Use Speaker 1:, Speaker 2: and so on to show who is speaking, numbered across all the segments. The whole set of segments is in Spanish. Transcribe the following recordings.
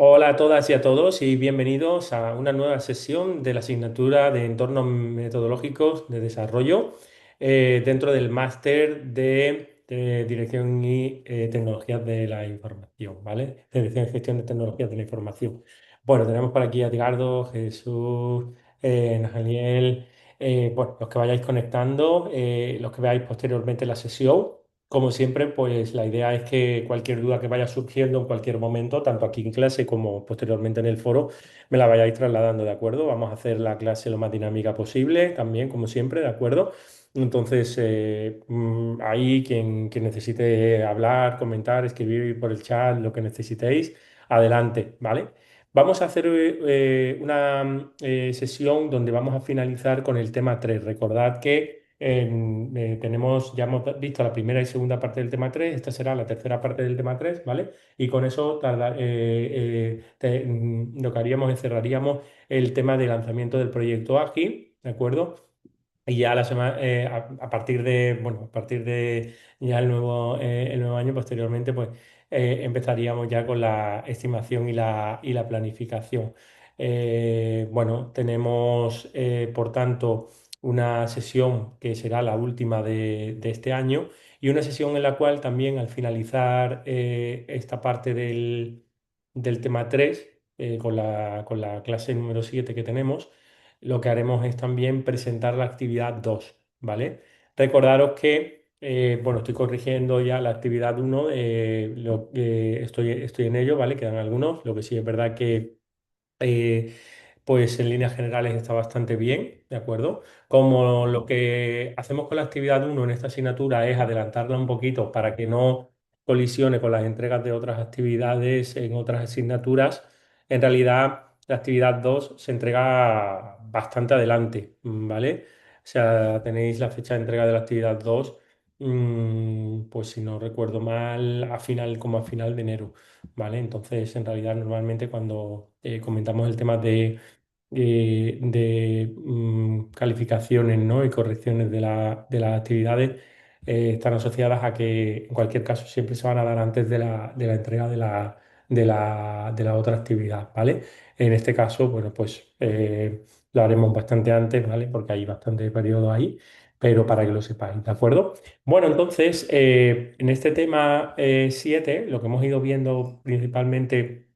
Speaker 1: Hola a todas y a todos y bienvenidos a una nueva sesión de la asignatura de entornos metodológicos de desarrollo dentro del máster de Dirección y Tecnologías de la Información, ¿vale? Dirección y Gestión de Tecnologías de la Información. Bueno, tenemos por aquí a Edgardo, Jesús, Najaniel, bueno, los que vayáis conectando, los que veáis posteriormente la sesión. Como siempre, pues la idea es que cualquier duda que vaya surgiendo en cualquier momento, tanto aquí en clase como posteriormente en el foro, me la vayáis trasladando, ¿de acuerdo? Vamos a hacer la clase lo más dinámica posible, también, como siempre, ¿de acuerdo? Entonces, ahí quien necesite hablar, comentar, escribir por el chat, lo que necesitéis, adelante, ¿vale? Vamos a hacer una sesión donde vamos a finalizar con el tema 3. Recordad que ya hemos visto la primera y segunda parte del tema 3. Esta será la tercera parte del tema 3, ¿vale? Y con eso lo que haríamos es cerraríamos el tema de lanzamiento del proyecto Ágil, ¿de acuerdo? Y ya la semana, a partir de, bueno, a partir de ya el nuevo año, posteriormente, pues empezaríamos ya con la estimación y la planificación. Bueno, tenemos, por tanto, una sesión que será la última de este año y una sesión en la cual también al finalizar esta parte del tema 3 con la clase número 7 que tenemos, lo que haremos es también presentar la actividad 2, ¿vale? Recordaros que, bueno, estoy corrigiendo ya la actividad 1, estoy en ello, ¿vale? Quedan algunos, lo que sí es verdad que eh, pues en líneas generales está bastante bien, ¿de acuerdo? Como lo que hacemos con la actividad 1 en esta asignatura es adelantarla un poquito para que no colisione con las entregas de otras actividades en otras asignaturas, en realidad la actividad 2 se entrega bastante adelante, ¿vale? O sea, tenéis la fecha de entrega de la actividad 2, pues si no recuerdo mal, como a final de enero. ¿Vale? Entonces, en realidad, normalmente cuando comentamos el tema de calificaciones, ¿no? Y correcciones de las actividades, están asociadas a que, en cualquier caso, siempre se van a dar antes de la entrega de la otra actividad, ¿vale? En este caso, bueno, pues lo haremos bastante antes, ¿vale? Porque hay bastante periodo ahí, pero para que lo sepáis, ¿de acuerdo? Bueno, entonces, en este tema 7, lo que hemos ido viendo principalmente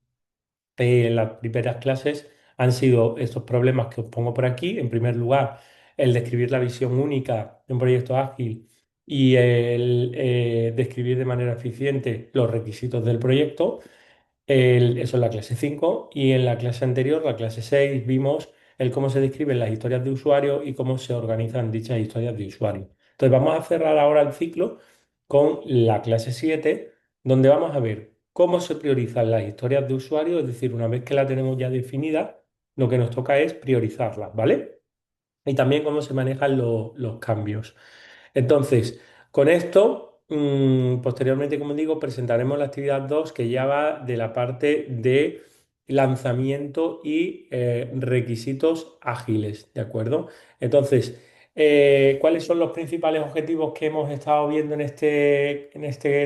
Speaker 1: en las primeras clases han sido estos problemas que os pongo por aquí. En primer lugar, el describir la visión única de un proyecto ágil y el describir de manera eficiente los requisitos del proyecto. Eso es la clase 5 y en la clase anterior, la clase 6, vimos el cómo se describen las historias de usuario y cómo se organizan dichas historias de usuario. Entonces vamos a cerrar ahora el ciclo con la clase 7, donde vamos a ver cómo se priorizan las historias de usuario, es decir, una vez que la tenemos ya definida, lo que nos toca es priorizarlas, ¿vale? Y también cómo se manejan los cambios. Entonces, con esto, posteriormente, como digo, presentaremos la actividad 2 que ya va de la parte de lanzamiento y requisitos ágiles, ¿de acuerdo? Entonces, ¿cuáles son los principales objetivos que hemos estado viendo en este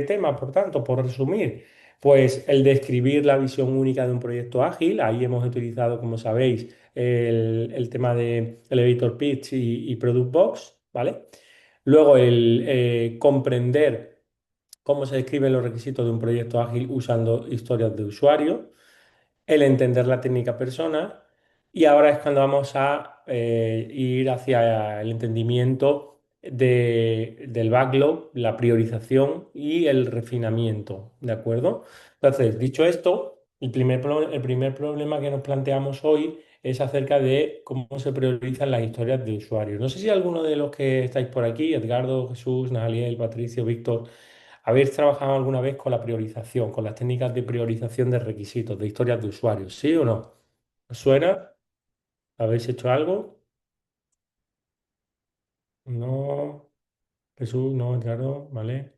Speaker 1: tema? Por tanto, por resumir, pues el describir la visión única de un proyecto ágil. Ahí hemos utilizado, como sabéis, el tema de Elevator Pitch y Product Box, ¿vale? Luego, el comprender cómo se describen los requisitos de un proyecto ágil usando historias de usuario, el entender la técnica persona, y ahora es cuando vamos a ir hacia el entendimiento del backlog, la priorización y el refinamiento, ¿de acuerdo? Entonces, dicho esto, el primer problema que nos planteamos hoy es acerca de cómo se priorizan las historias de usuarios. No sé si alguno de los que estáis por aquí, Edgardo, Jesús, Nahaliel, Patricio, Víctor, ¿habéis trabajado alguna vez con la priorización, con las técnicas de priorización de requisitos, de historias de usuarios? ¿Sí o no? ¿Os suena? ¿Habéis hecho algo? No. Jesús, no, Edgardo, ¿vale?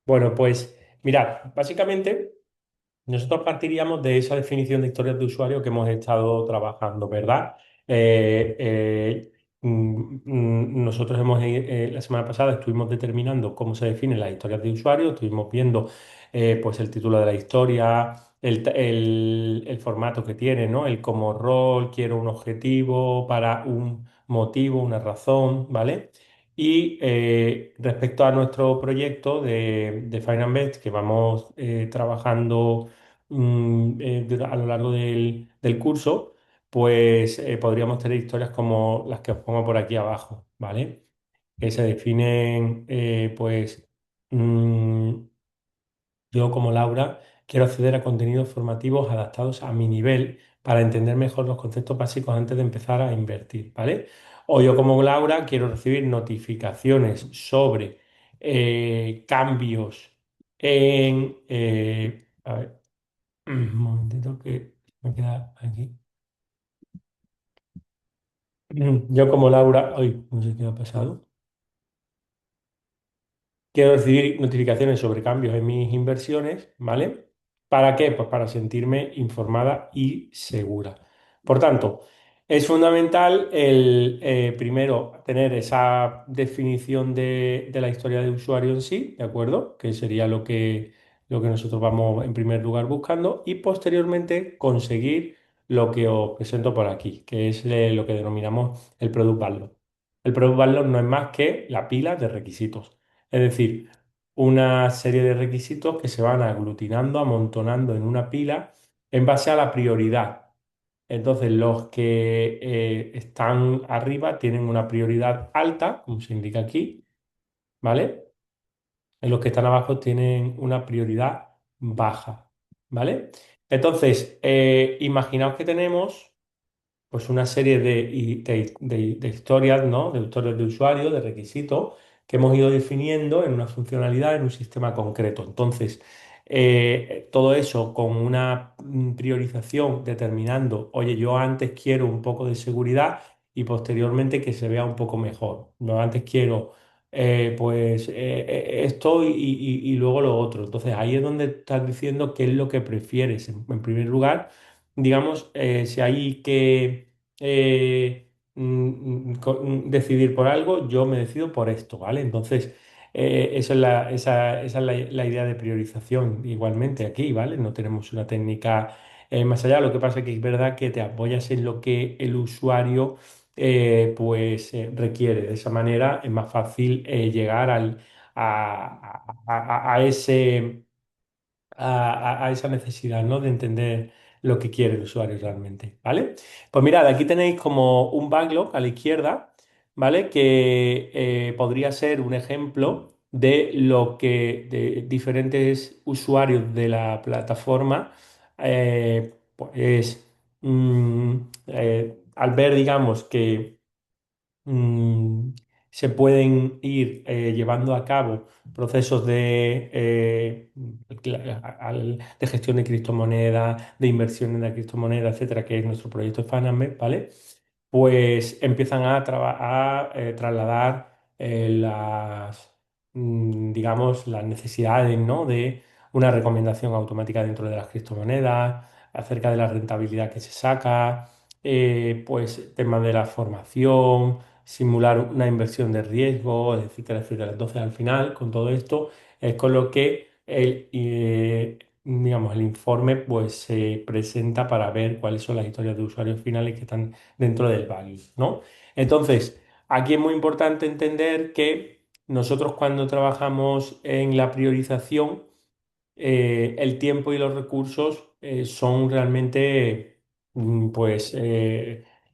Speaker 1: Bueno, pues mirad, básicamente nosotros partiríamos de esa definición de historias de usuario que hemos estado trabajando, ¿verdad? Eh, eh, Nosotros la semana pasada estuvimos determinando cómo se definen las historias de usuario, estuvimos viendo pues el título de la historia, el formato que tiene, ¿no? El como rol, quiero un objetivo para un motivo, una razón, ¿vale? Y respecto a nuestro proyecto de Finance que vamos trabajando a lo largo del curso, pues podríamos tener historias como las que os pongo por aquí abajo, ¿vale? Que se definen, pues, mm, yo como Laura quiero acceder a contenidos formativos adaptados a mi nivel para entender mejor los conceptos básicos antes de empezar a invertir, ¿vale? O yo como Laura quiero recibir notificaciones sobre cambios a ver, un momentito que me queda aquí. Yo como Laura, hoy no sé qué ha pasado. Quiero recibir notificaciones sobre cambios en mis inversiones, ¿vale? ¿Para qué? Pues para sentirme informada y segura. Por tanto, es fundamental el primero tener esa definición de la historia de usuario en sí, ¿de acuerdo? Que sería lo que nosotros vamos en primer lugar buscando y posteriormente conseguir lo que os presento por aquí, que es lo que denominamos el Product Backlog. El Product Backlog no es más que la pila de requisitos. Es decir, una serie de requisitos que se van aglutinando, amontonando en una pila en base a la prioridad. Entonces, los que están arriba tienen una prioridad alta, como se indica aquí, ¿vale? Y los que están abajo tienen una prioridad baja, ¿vale? Entonces, imaginaos que tenemos pues una serie de historias, ¿no? De historias de usuario, de requisitos que hemos ido definiendo en una funcionalidad, en un sistema concreto. Entonces, todo eso con una priorización determinando, oye, yo antes quiero un poco de seguridad y posteriormente que se vea un poco mejor. Yo antes quiero esto y luego lo otro. Entonces, ahí es donde estás diciendo qué es lo que prefieres. En primer lugar, digamos, si hay que decidir por algo, yo me decido por esto, ¿vale? Entonces, esa es la idea de priorización igualmente aquí, ¿vale? No tenemos una técnica más allá, lo que pasa es que es verdad que te apoyas en lo que el usuario requiere. De esa manera es más fácil llegar a ese a esa necesidad, ¿no? De entender lo que quiere el usuario realmente, ¿vale? Pues mirad, aquí tenéis como un backlog a la izquierda, ¿vale? Que podría ser un ejemplo de lo que de diferentes usuarios de la plataforma, pues, al ver, digamos, que mm, se pueden ir llevando a cabo procesos de gestión de criptomonedas, de inversión en la criptomoneda, etcétera, que es nuestro proyecto de Finance, ¿vale? Pues empiezan a trasladar digamos, las necesidades, ¿no? De una recomendación automática dentro de las criptomonedas, acerca de la rentabilidad que se saca, pues temas de la formación, simular una inversión de riesgo, etcétera, etcétera. Entonces, al final, con todo esto, es con lo que digamos, el informe pues, se presenta para ver cuáles son las historias de usuarios finales que están dentro del value, ¿no? Entonces, aquí es muy importante entender que nosotros cuando trabajamos en la priorización, el tiempo y los recursos son realmente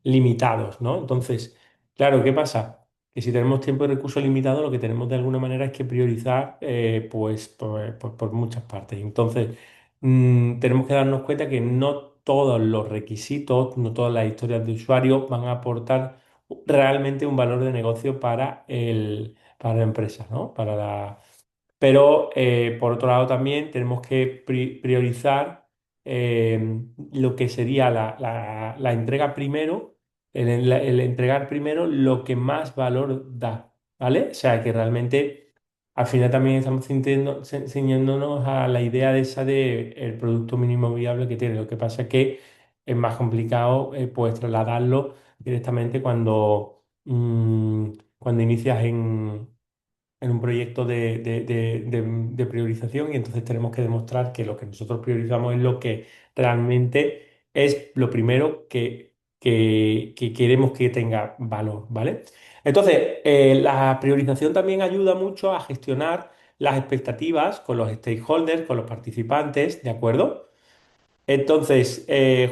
Speaker 1: limitados, ¿no? Entonces, claro, ¿qué pasa? Que si tenemos tiempo y recursos limitados, lo que tenemos de alguna manera es que priorizar por muchas partes. Entonces, tenemos que darnos cuenta que no todos los requisitos, no todas las historias de usuario van a aportar realmente un valor de negocio para la empresa, ¿no? Pero por otro lado también tenemos que priorizar lo que sería la entrega primero, el entregar primero lo que más valor da, ¿vale? O sea que realmente al final también estamos ciñéndonos a la idea de esa de el producto mínimo viable que tiene. Lo que pasa es que es más complicado pues trasladarlo directamente cuando inicias en un proyecto de priorización y entonces tenemos que demostrar que lo que nosotros priorizamos es lo que realmente es lo primero que queremos que tenga valor, ¿vale? Entonces, la priorización también ayuda mucho a gestionar las expectativas con los stakeholders, con los participantes, ¿de acuerdo? Entonces,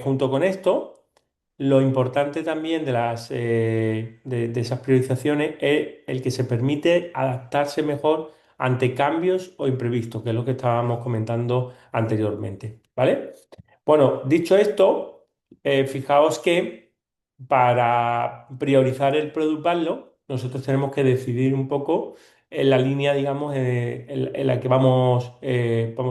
Speaker 1: junto con esto, lo importante también de esas priorizaciones es el que se permite adaptarse mejor ante cambios o imprevistos, que es lo que estábamos comentando anteriormente, ¿vale? Bueno, dicho esto, fijaos que para priorizar el Product Backlog, nosotros tenemos que decidir un poco en la línea, digamos, en la que vamos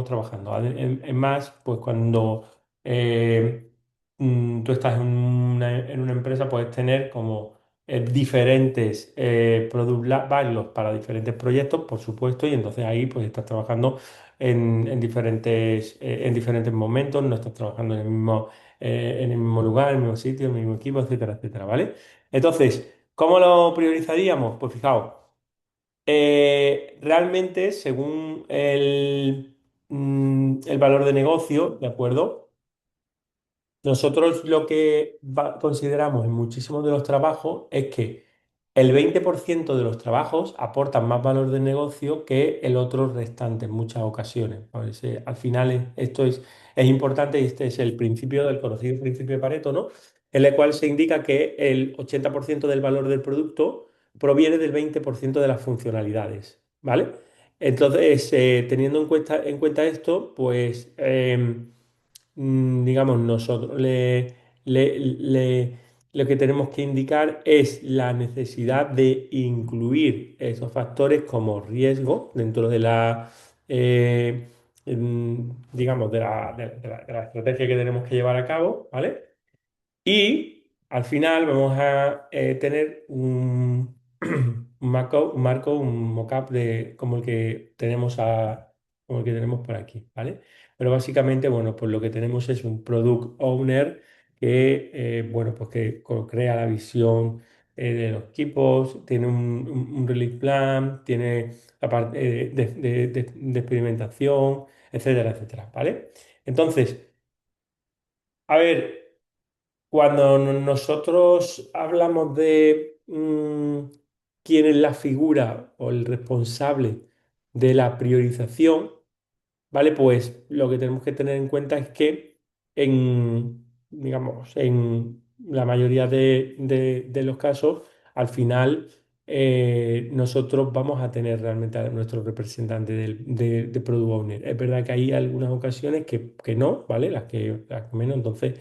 Speaker 1: trabajando. Es más, pues cuando tú estás en una empresa, puedes tener como diferentes backlogs para diferentes proyectos, por supuesto, y entonces ahí pues estás trabajando en diferentes momentos, no estás trabajando en el mismo lugar, en el mismo sitio, en el mismo equipo, etcétera, etcétera, ¿vale? Entonces, ¿cómo lo priorizaríamos? Pues fijaos, realmente según el valor de negocio, ¿de acuerdo? Nosotros lo que consideramos en muchísimos de los trabajos es que el 20% de los trabajos aportan más valor de negocio que el otro restante en muchas ocasiones. Pues, al final esto es importante y este es el principio del conocido principio de Pareto, ¿no? En el cual se indica que el 80% del valor del producto proviene del 20% de las funcionalidades, ¿vale? Entonces, teniendo en cuenta esto, pues digamos, nosotros lo que tenemos que indicar es la necesidad de incluir esos factores como riesgo dentro de eh, digamos, de la estrategia que tenemos que llevar a cabo, ¿vale? Y al final vamos a tener un mockup como el que como el que tenemos por aquí, ¿vale? Pero básicamente, bueno, pues lo que tenemos es un product owner que, bueno, pues que crea la visión de los equipos, tiene un release plan, tiene la parte de experimentación, etcétera, etcétera, ¿vale? Entonces, a ver. Cuando nosotros hablamos de quién es la figura o el responsable de la priorización, ¿vale? Pues lo que tenemos que tener en cuenta es que digamos, en la mayoría de los casos, al final nosotros vamos a tener realmente a nuestro representante de Product Owner. Es verdad que hay algunas ocasiones que no, ¿vale? Las que menos. Entonces,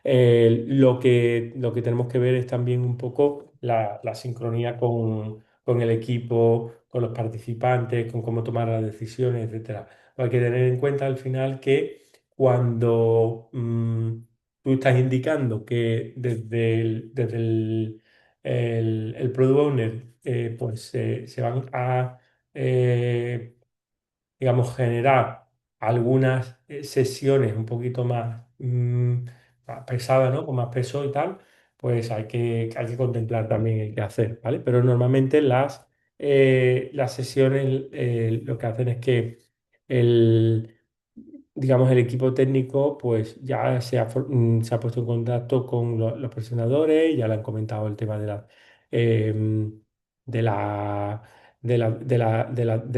Speaker 1: lo que tenemos que ver es también un poco la sincronía con el equipo, con los participantes, con cómo tomar las decisiones, etcétera. Hay que tener en cuenta al final que cuando tú estás indicando que desde el Product Owner pues se van a eh, digamos, generar algunas sesiones un poquito más pesadas, ¿no? Con más peso y tal, pues hay que contemplar también el qué hacer, ¿vale? Pero normalmente las sesiones lo que hacen es que el, digamos, el equipo técnico pues ya se ha puesto en contacto con los presentadores, ya le han comentado el tema em, de la de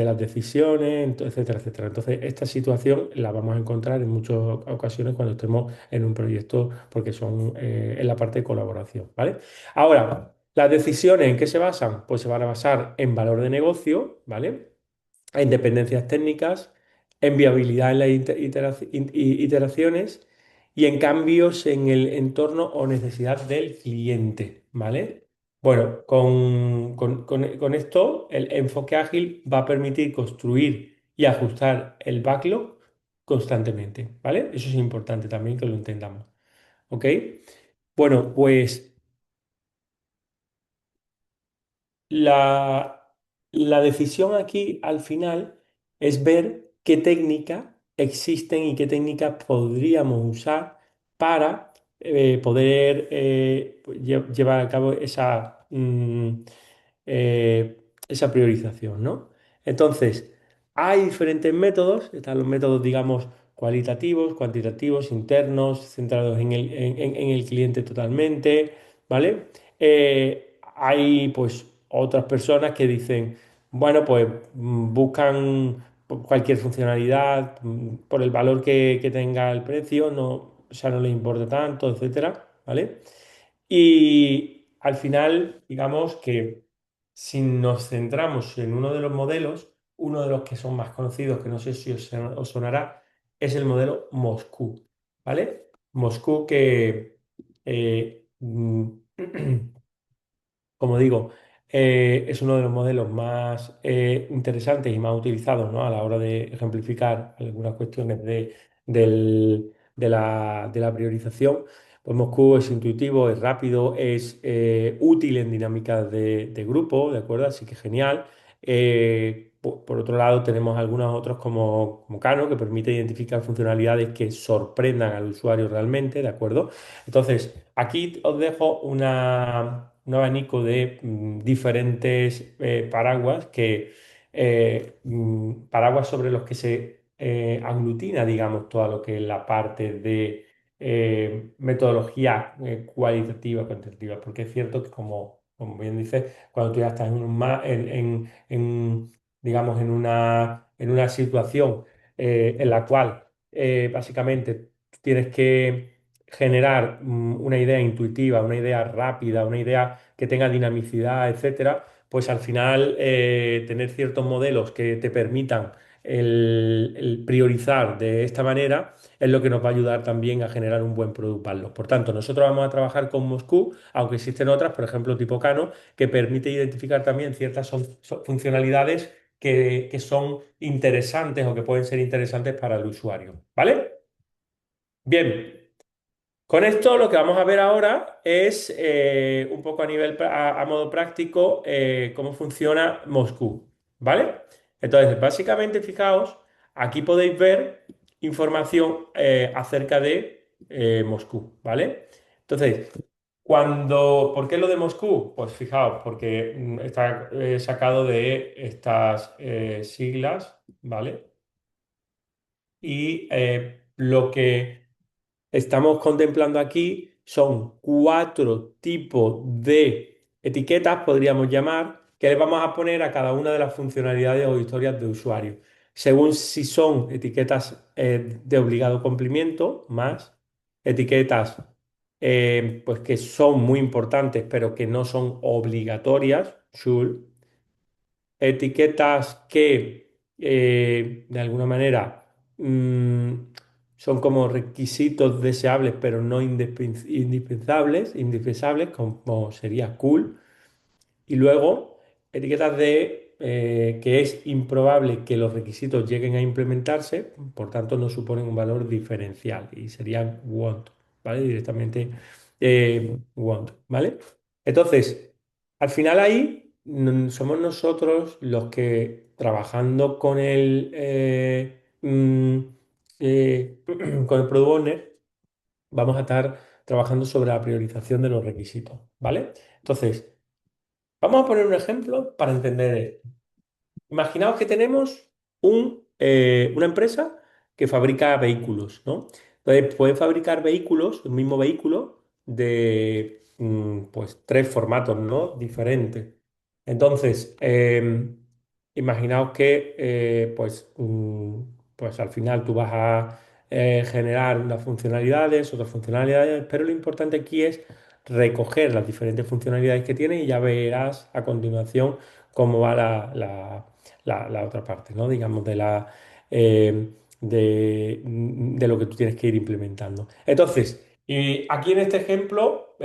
Speaker 1: las decisiones, etcétera, etcétera. Entonces, esta situación la vamos a encontrar en muchas ocasiones cuando estemos en un proyecto, porque son en la parte de colaboración, ¿vale? Ahora, las decisiones, ¿en qué se basan? Pues se van a basar en valor de negocio, ¿vale? En dependencias técnicas, en viabilidad en las iteraciones y en cambios en el entorno o necesidad del cliente, ¿vale? Bueno, con esto el enfoque ágil va a permitir construir y ajustar el backlog constantemente, ¿vale? Eso es importante también que lo entendamos, ¿ok? Bueno, pues La, la decisión aquí al final es ver qué técnicas existen y qué técnicas podríamos usar para poder pues, llevar a cabo esa priorización, ¿no? Entonces, hay diferentes métodos, están los métodos, digamos, cualitativos, cuantitativos, internos, centrados en el cliente totalmente, ¿vale? Hay pues otras personas que dicen, bueno, pues buscan cualquier funcionalidad por el valor que tenga el precio, no, o sea, no les importa tanto, etcétera, ¿vale? Y al final, digamos que si nos centramos en uno de los modelos, uno de los que son más conocidos, que no sé si os sonará, es el modelo Moscú, ¿vale? Moscú que, como digo, es uno de los modelos más interesantes y más utilizados, ¿no? A la hora de ejemplificar algunas cuestiones de la priorización. Pues Moscú es intuitivo, es rápido, es útil en dinámicas de grupo, ¿de acuerdo? Así que genial. Por otro lado, tenemos algunos otros como Kano, que permite identificar funcionalidades que sorprendan al usuario realmente, ¿de acuerdo? Entonces, aquí os dejo un abanico de diferentes paraguas paraguas sobre los que se aglutina, digamos, toda lo que es la parte de metodología cualitativa, cuantitativa, porque es cierto que como bien dices, cuando tú ya estás digamos, en una situación en la cual básicamente tienes que generar una idea intuitiva, una idea rápida, una idea que tenga dinamicidad, etcétera, pues al final tener ciertos modelos que te permitan el priorizar de esta manera es lo que nos va a ayudar también a generar un buen product backlog. Por tanto, nosotros vamos a trabajar con Moscú, aunque existen otras, por ejemplo, tipo Kano, que permite identificar también ciertas funcionalidades que son interesantes o que pueden ser interesantes para el usuario. ¿Vale? Bien. Con esto lo que vamos a ver ahora es un poco a a modo práctico cómo funciona Moscú, ¿vale? Entonces, básicamente, fijaos, aquí podéis ver información acerca de Moscú, ¿vale? Entonces, ¿por qué lo de Moscú? Pues fijaos, porque está sacado de estas siglas, ¿vale? Y lo que estamos contemplando aquí son cuatro tipos de etiquetas, podríamos llamar, que le vamos a poner a cada una de las funcionalidades o historias de usuario, según si son etiquetas de obligado cumplimiento, más etiquetas pues que son muy importantes pero que no son obligatorias, should, etiquetas que de alguna manera son como requisitos deseables pero no indispensables, como sería cool. Y luego etiquetas de que es improbable que los requisitos lleguen a implementarse, por tanto no suponen un valor diferencial y serían want, ¿vale? Directamente want, ¿vale? Entonces, al final ahí somos nosotros los que trabajando con con el Product Owner vamos a estar trabajando sobre la priorización de los requisitos, ¿vale? Entonces, vamos a poner un ejemplo para entender esto. Imaginaos que tenemos una empresa que fabrica vehículos, ¿no? Entonces, puede fabricar vehículos, un mismo vehículo, de pues tres formatos, ¿no? Diferentes. Entonces, imaginaos que pues al final tú vas a generar unas funcionalidades, otras funcionalidades, pero lo importante aquí es recoger las diferentes funcionalidades que tiene y ya verás a continuación cómo va la otra parte, ¿no? Digamos, de lo que tú tienes que ir implementando. Entonces, y aquí en este ejemplo,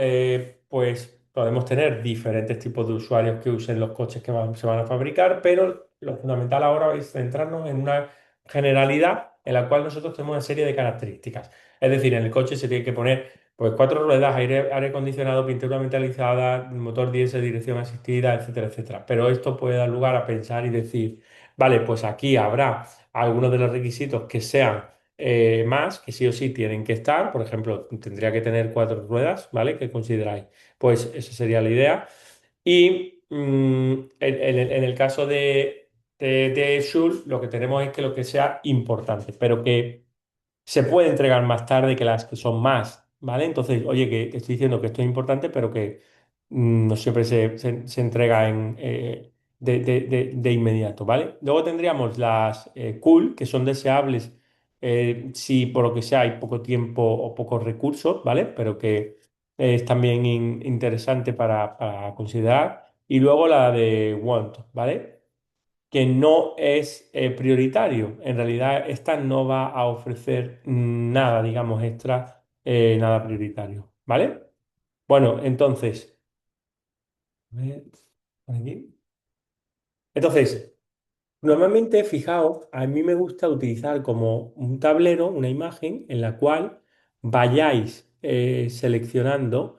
Speaker 1: pues podemos tener diferentes tipos de usuarios que usen los coches que se van a fabricar, pero lo fundamental ahora es centrarnos en una generalidad en la cual nosotros tenemos una serie de características. Es decir, en el coche se tiene que poner pues cuatro ruedas, aire acondicionado, pintura metalizada, motor diésel, dirección asistida, etcétera, etcétera. Pero esto puede dar lugar a pensar y decir, vale, pues aquí habrá algunos de los requisitos que sean más, que sí o sí tienen que estar. Por ejemplo, tendría que tener cuatro ruedas, ¿vale? ¿Qué consideráis? Pues esa sería la idea. Y en el caso de Joule, lo que tenemos es que lo que sea importante, pero que se puede entregar más tarde que las que son más, ¿vale? Entonces, oye, que estoy diciendo que esto es importante, pero que no siempre se entrega de inmediato, ¿vale? Luego tendríamos las cool, que son deseables si por lo que sea hay poco tiempo o pocos recursos, ¿vale? Pero que es también interesante para considerar. Y luego la de want, ¿vale? Que no es prioritario. En realidad, esta no va a ofrecer nada, digamos, extra, nada prioritario, ¿vale? Bueno, entonces, a ver, por aquí. Entonces, normalmente, fijaos, a mí me gusta utilizar como un tablero, una imagen en la cual vayáis seleccionando,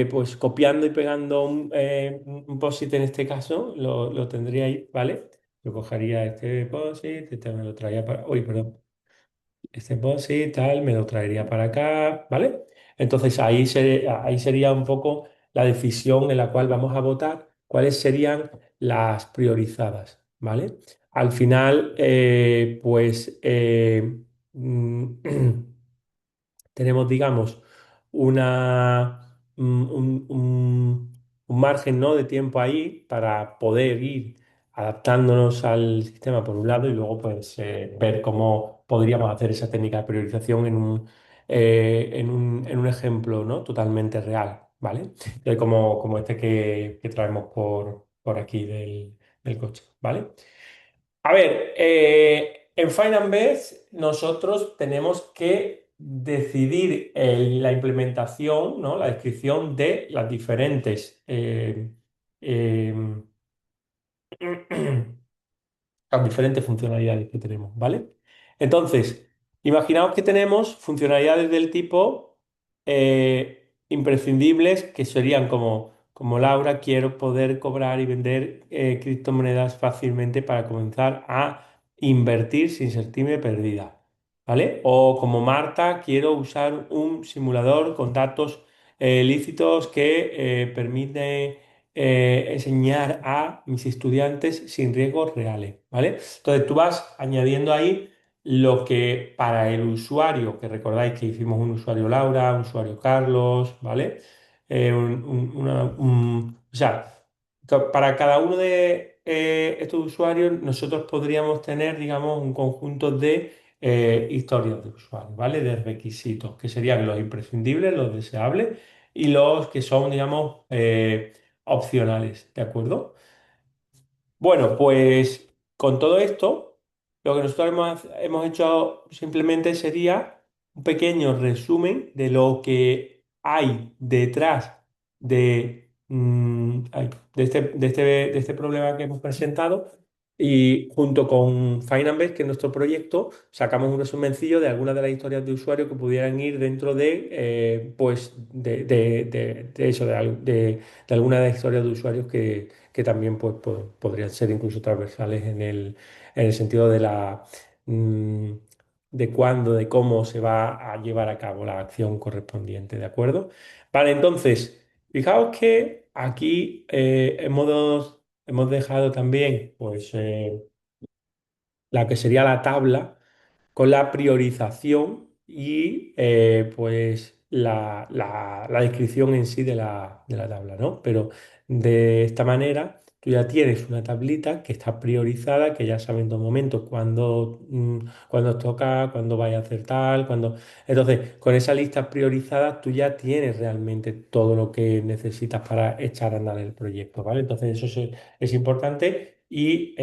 Speaker 1: pues copiando y pegando un post-it en este caso, lo tendríais, ¿vale? Yo cogería este post-it, este me lo traía para... Uy, perdón. Este post-it tal, me lo traería para acá, ¿vale? Entonces ahí sería un poco la decisión en la cual vamos a votar cuáles serían las priorizadas, ¿vale? Al final, mm, tenemos, digamos, un margen, ¿no?, de tiempo ahí para poder ir adaptándonos al sistema por un lado y luego pues ver cómo podríamos hacer esa técnica de priorización en un ejemplo, ¿no?, totalmente real, ¿vale? Como este que traemos por aquí del coche, ¿vale? A ver, en Finance nosotros tenemos que decidir la implementación, ¿no? La descripción de las diferentes eh, las diferentes funcionalidades que tenemos, ¿vale? Entonces, imaginaos que tenemos funcionalidades del tipo imprescindibles que serían como Laura, quiero poder cobrar y vender criptomonedas fácilmente para comenzar a invertir sin sentirme perdida, ¿vale? O como Marta, quiero usar un simulador con datos lícitos que permite enseñar a mis estudiantes sin riesgos reales, ¿vale? Entonces tú vas añadiendo ahí lo que para el usuario, que recordáis que hicimos un usuario Laura, un usuario Carlos, ¿vale? O sea, para cada uno de estos usuarios nosotros podríamos tener, digamos, un conjunto de historias de usuario, ¿vale? De requisitos, que serían los imprescindibles, los deseables y los que son, digamos, opcionales, ¿de acuerdo? Bueno, pues con todo esto, lo que nosotros hemos hecho simplemente sería un pequeño resumen de lo que hay detrás de este problema que hemos presentado y junto con Finance, que es nuestro proyecto, sacamos un resumencillo de algunas de las historias de usuario que pudieran ir dentro pues, de eso, de algunas de las historias de usuarios que también pues, podrían ser incluso transversales en el sentido mm, de cuándo, de cómo se va a llevar a cabo la acción correspondiente, ¿de acuerdo? Vale, entonces, fijaos que aquí hemos dejado también pues, la que sería la tabla con la priorización y pues la descripción en sí de la tabla, ¿no? Pero de esta manera tú ya tienes una tablita que está priorizada, que ya sabes en todo momento cuándo toca, cuándo vaya a hacer tal, cuándo... Entonces, con esa lista priorizada tú ya tienes realmente todo lo que necesitas para echar a andar el proyecto, ¿vale? Entonces, eso es importante. Y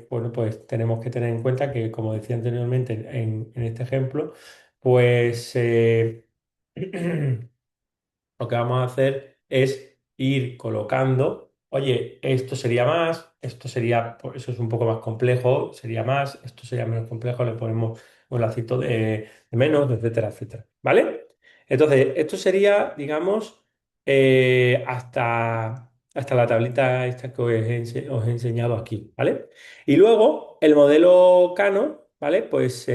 Speaker 1: bueno, pues tenemos que tener en cuenta que, como decía anteriormente en este ejemplo, pues lo que vamos a hacer es ir colocando, oye, esto sería más, esto sería, pues eso es un poco más complejo, sería más, esto sería menos complejo, le ponemos un lacito de menos, etcétera, etcétera. ¿Vale? Entonces, esto sería, digamos, hasta la tablita esta que os he enseñado aquí, ¿vale? Y luego el modelo Kano, ¿vale? Pues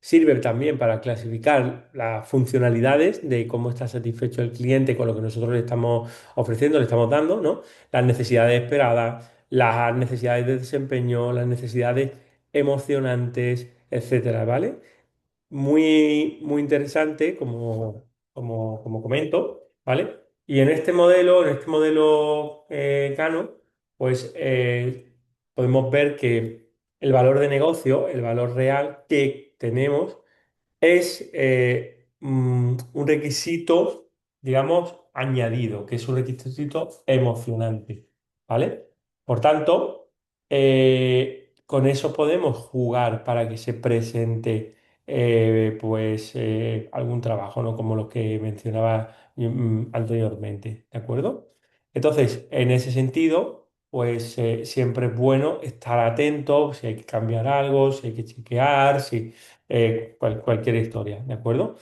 Speaker 1: sirve también para clasificar las funcionalidades de cómo está satisfecho el cliente con lo que nosotros le estamos ofreciendo, le estamos dando, ¿no? Las necesidades esperadas, las necesidades de desempeño, las necesidades emocionantes, etcétera, ¿vale? Muy, muy interesante, como comento, ¿vale? Y en este modelo Cano, pues podemos ver que el valor de negocio, el valor real que tenemos, es un requisito, digamos, añadido, que es un requisito emocionante, ¿vale? Por tanto, con eso podemos jugar para que se presente pues algún trabajo, ¿no? Como los que mencionaba anteriormente, ¿de acuerdo? Entonces, en ese sentido, pues siempre es bueno estar atento si hay que cambiar algo, si hay que chequear, si cualquier historia, ¿de acuerdo?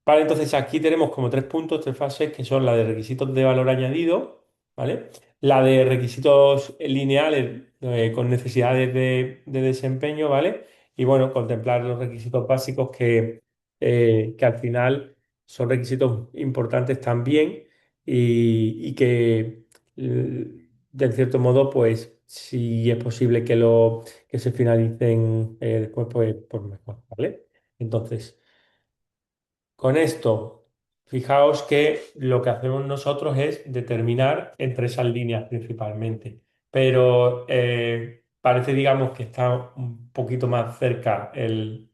Speaker 1: Vale, entonces aquí tenemos como tres puntos, tres fases, que son la de requisitos de valor añadido, ¿vale? La de requisitos lineales con necesidades de desempeño, ¿vale? Y bueno, contemplar los requisitos básicos que al final son requisitos importantes también y que, de cierto modo, pues si es posible que se finalicen después, pues mejor, ¿vale? Entonces, con esto, fijaos que lo que hacemos nosotros es determinar entre esas líneas principalmente, pero parece, digamos, que está un poquito más cerca el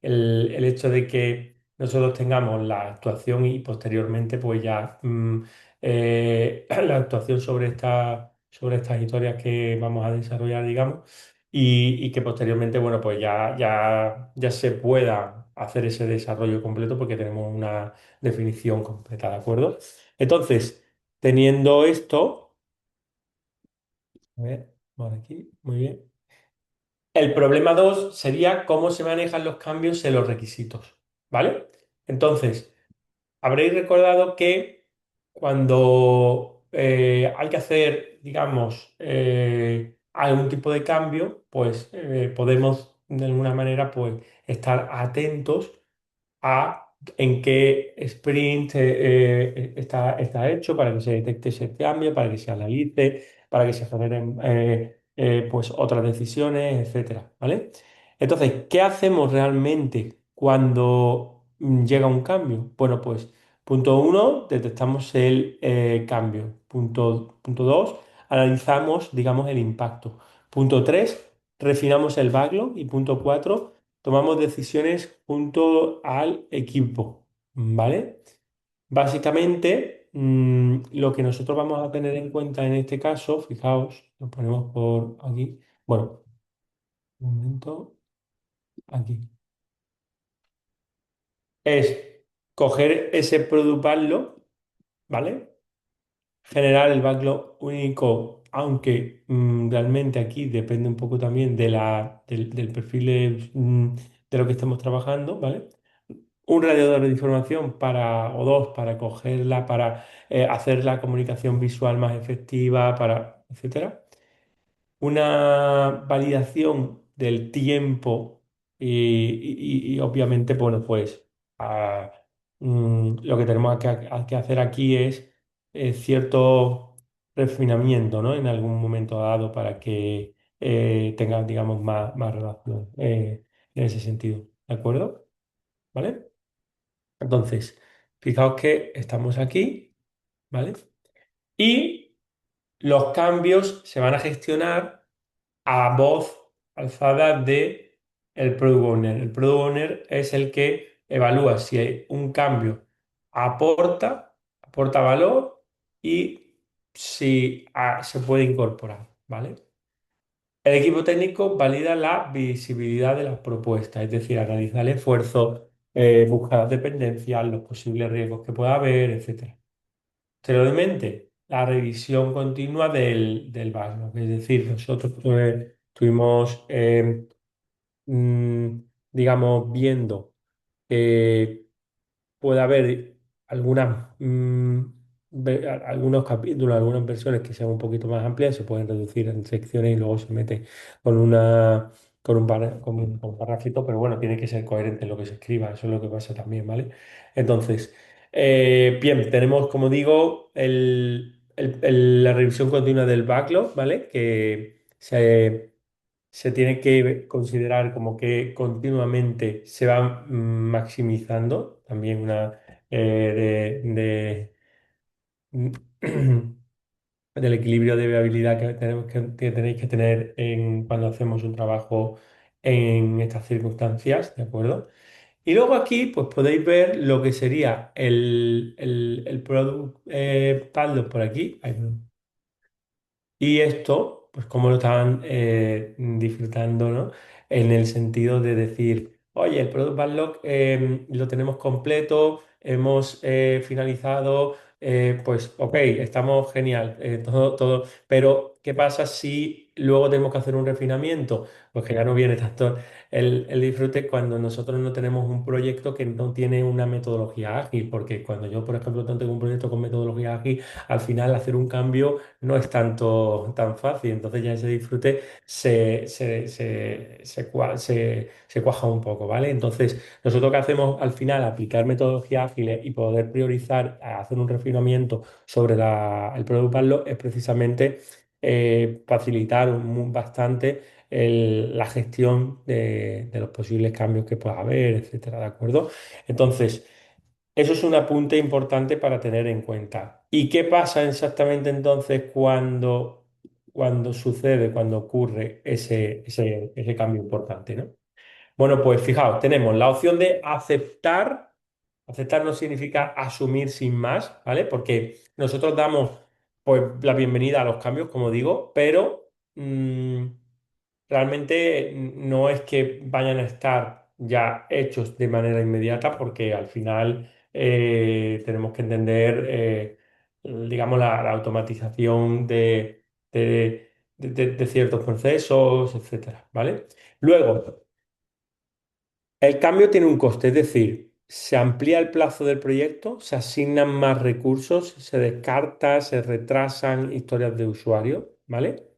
Speaker 1: hecho de que nosotros tengamos la actuación y posteriormente, pues ya la actuación sobre estas historias que vamos a desarrollar, digamos y que posteriormente, bueno, pues ya se pueda hacer ese desarrollo completo porque tenemos una definición completa, ¿de acuerdo? Entonces, teniendo esto, a ver, por aquí, muy bien. El problema 2 sería cómo se manejan los cambios en los requisitos, ¿vale? Entonces, habréis recordado que cuando hay que hacer, digamos, algún tipo de cambio, pues podemos de alguna manera pues, estar atentos a en qué sprint está hecho para que se detecte ese cambio, para que se analice, para que se generen pues otras decisiones, etcétera, ¿vale? Entonces, ¿qué hacemos realmente cuando llega un cambio? Bueno, pues punto uno, detectamos el cambio. Punto dos, analizamos, digamos, el impacto. Punto tres, refinamos el backlog. Y punto cuatro, tomamos decisiones junto al equipo, ¿vale? Básicamente, lo que nosotros vamos a tener en cuenta en este caso, fijaos, lo ponemos por aquí, bueno, un momento, aquí, es coger ese product backlog, ¿vale? Generar el backlog único, aunque realmente aquí depende un poco también del perfil de lo que estemos trabajando, ¿vale? Un radiador de información o dos para cogerla, para hacer la comunicación visual más efectiva, etcétera. Una validación del tiempo y obviamente, bueno, pues lo que tenemos que hacer aquí es cierto refinamiento, ¿no? En algún momento dado para que tenga, digamos, más relación en ese sentido. ¿De acuerdo? ¿Vale? Entonces, fijaos que estamos aquí, ¿vale? Y los cambios se van a gestionar a voz alzada de el Product Owner. El Product Owner es el que evalúa si un cambio aporta valor y si se puede incorporar, ¿vale? El equipo técnico valida la visibilidad de las propuestas, es decir, analiza el esfuerzo, busca las dependencias, los posibles riesgos que pueda haber, etcétera. Posteriormente, la revisión continua del backlog, es decir, nosotros estuvimos, mm, digamos, viendo que puede haber algunos capítulos, algunas versiones que sean un poquito más amplias, se pueden reducir en secciones y luego se mete con con un parrafito, pero bueno, tiene que ser coherente en lo que se escriba, eso es lo que pasa también, ¿vale? Entonces, bien, tenemos, como digo, la revisión continua del backlog, ¿vale? Que se tiene que considerar como que continuamente se va maximizando también una del equilibrio de viabilidad que que tenéis que tener cuando hacemos un trabajo en estas circunstancias, ¿de acuerdo? Y luego aquí pues podéis ver lo que sería el product padlock por aquí. Ay, perdón. Y esto, pues cómo lo estaban disfrutando, ¿no? En el sentido de decir, oye, el Product Backlog lo tenemos completo, hemos finalizado, pues ok, estamos genial, todo, pero ¿qué pasa si luego tenemos que hacer un refinamiento? Pues que ya no viene tanto el disfrute cuando nosotros no tenemos un proyecto que no tiene una metodología ágil, porque cuando yo, por ejemplo, no tengo un proyecto con metodología ágil, al final hacer un cambio no es tan fácil, entonces ya ese disfrute se cuaja un poco, ¿vale? Entonces, nosotros que hacemos al final, aplicar metodologías ágiles y poder priorizar, hacer un refinamiento sobre el Product Backlog es precisamente facilitar bastante la gestión de los posibles cambios que pueda haber, etcétera, ¿de acuerdo? Entonces, eso es un apunte importante para tener en cuenta. ¿Y qué pasa exactamente entonces cuando sucede, cuando ocurre ese cambio importante, ¿no? Bueno, pues fijaos, tenemos la opción de aceptar. Aceptar no significa asumir sin más, ¿vale? Porque nosotros damos pues la bienvenida a los cambios, como digo, pero realmente no es que vayan a estar ya hechos de manera inmediata, porque al final tenemos que entender, digamos, la automatización de ciertos procesos, etcétera, ¿vale? Luego, el cambio tiene un coste, es decir, se amplía el plazo del proyecto, se asignan más recursos, se descarta, se retrasan historias de usuario, ¿vale?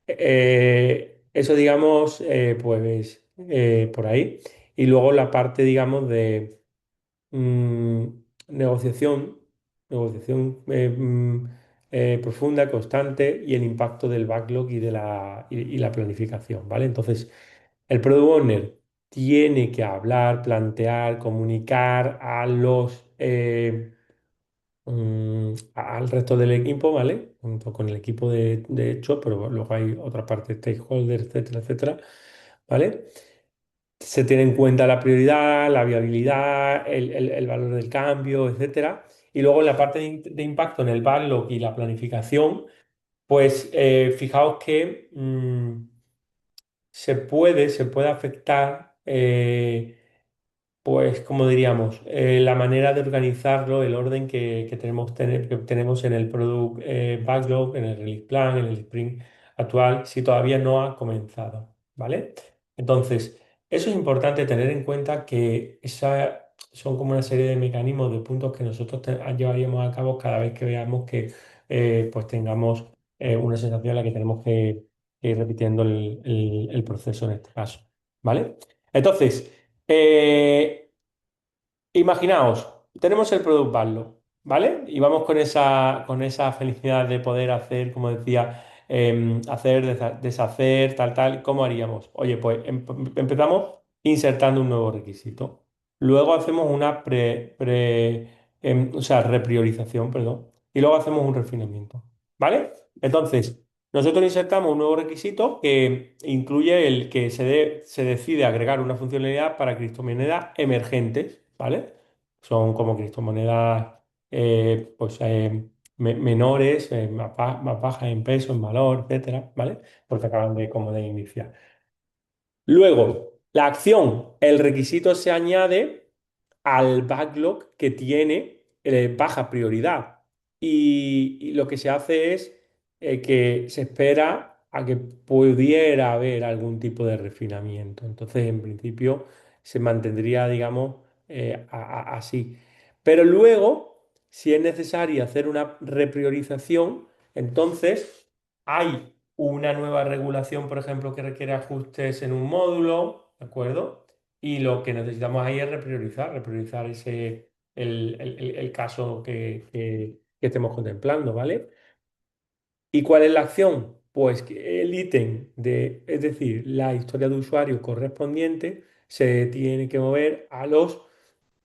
Speaker 1: Eso, digamos, pues por ahí. Y luego la parte, digamos, de mm, negociación, negociación profunda, constante y el impacto del backlog y la planificación, ¿vale? Entonces, el product owner tiene que hablar, plantear, comunicar a al resto del equipo, ¿vale? Junto con el equipo de hecho, pero luego hay otra parte, stakeholders, etcétera, etcétera, ¿vale? Se tiene en cuenta la prioridad, la viabilidad, el valor del cambio, etcétera. Y luego en la parte de impacto en el backlog y la planificación, pues fijaos que se puede afectar. Pues, como diríamos, la manera de organizarlo, el orden que tenemos en el Product Backlog, en el Release Plan, en el Sprint actual, si todavía no ha comenzado, ¿vale? Entonces, eso es importante tener en cuenta que son como una serie de mecanismos, de puntos que nosotros llevaríamos a cabo cada vez que veamos que pues tengamos una sensación en la que tenemos que ir repitiendo el proceso en este caso, ¿vale? Entonces, eh, imaginaos, tenemos el Product Backlog, ¿vale? Y vamos con esa felicidad de poder hacer, como decía, hacer, deshacer, tal. ¿Cómo haríamos? Oye, pues empezamos insertando un nuevo requisito. Luego hacemos una o sea, repriorización, perdón. Y luego hacemos un refinamiento, ¿vale? Entonces, nosotros insertamos un nuevo requisito que incluye el que se decide agregar una funcionalidad para criptomonedas emergentes, ¿vale? Son como criptomonedas pues, menores, más bajas en peso, en valor, etcétera, ¿vale? Porque acaban como de iniciar. Luego, la acción, el requisito se añade al backlog que tiene baja prioridad. Y lo que se hace es que se espera a que pudiera haber algún tipo de refinamiento. Entonces, en principio, se mantendría, digamos, así. Pero luego, si es necesario hacer una repriorización, entonces hay una nueva regulación, por ejemplo, que requiere ajustes en un módulo, ¿de acuerdo? Y lo que necesitamos ahí es repriorizar el caso que estemos contemplando, ¿vale? ¿Y cuál es la acción? Pues que el ítem es decir, la historia de usuario correspondiente se tiene que mover a los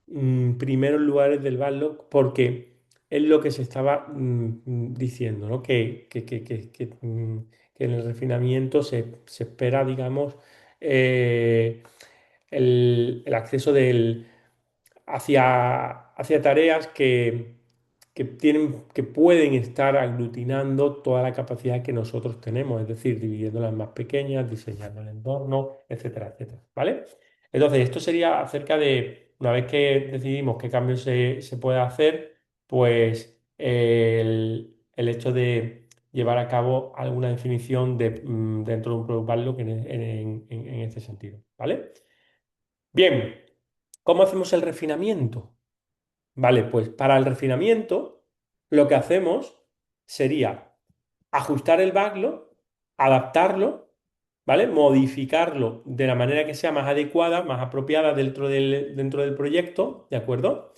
Speaker 1: primeros lugares del backlog porque es lo que se estaba diciendo, ¿no? Que en el refinamiento se espera, digamos, eh, el acceso hacia tareas que pueden estar aglutinando toda la capacidad que nosotros tenemos, es decir, dividiéndolas en más pequeñas, diseñando el entorno, etcétera, etcétera. ¿Vale? Entonces, esto sería acerca de, una vez que decidimos qué cambios se puede hacer, pues el hecho de llevar a cabo alguna definición dentro de un product backlog en este sentido. ¿Vale? Bien, ¿cómo hacemos el refinamiento? Vale, pues para el refinamiento lo que hacemos sería ajustar el backlog, adaptarlo, ¿vale? Modificarlo de la manera que sea más adecuada, más apropiada dentro del proyecto, ¿de acuerdo?